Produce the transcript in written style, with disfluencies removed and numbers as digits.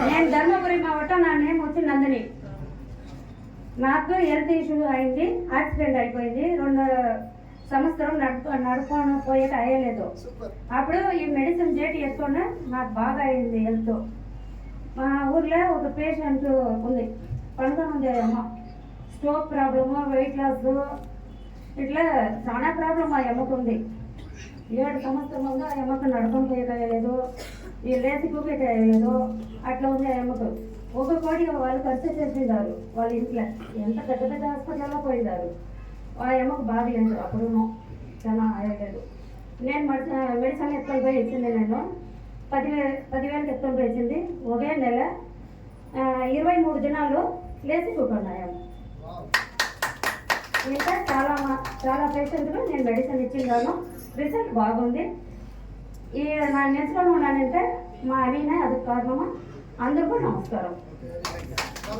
నేను ధర్మపురి మావటం, నా నేమ్ వచ్చి నందిని. నాకు హెల్త్ ఇష్యూ అయింది, యాక్సిడెంట్ అయిపోయింది. 2 సంవత్సరం నడుపుకొని పోయేట అయ్యలేదు. అప్పుడు ఈ మెడిసిన్ డేట్ వేసుకొని నాకు బాగా అయింది హెల్త్. మా ఊర్లో ఒక పేషెంట్ ఉంది, పండుగ ఉంది అమ్మ, స్ట్రోక్ ప్రాబ్లము, వెయిట్ లాస్, ఇట్లా చాలా ప్రాబ్లం ఆ అమ్మకు ఉంది. 7 సంవత్సరం ఆ అమ్మకు నడుపుకొని పోయేటలేదు, ఈ లేచి కూపేటలేదు, అట్లా ఉంది ఆ అమ్మకు. 1 కోటి వాళ్ళు ఖర్చు చేసేదారు వాళ్ళ ఇంట్లో, ఎంత పెద్ద పెద్ద హాస్పిటల్లో పోయినారు. ఆ అమ్మకు బాగా లేదు, అప్పుడు చాలా అయ్యలేదు. నేను మెడిసిన్ ఎత్తుకొని పోయి ఇచ్చింది, నేను 10,000 ఎత్తుకొని పోయి ఇచ్చింది. ఒకే నెల 23 దినాలు లేచి కూకున్నాయి. ఇంకా చాలా పేషెంట్లు నేను మెడిసిన్ ఇచ్చిందాను, రిజల్ట్ బాగుంది. ఈ నా నేర్చుకొని ఉన్నానంటే మా అడిగినా అది కారణమా. అందరికీ నమస్కారం.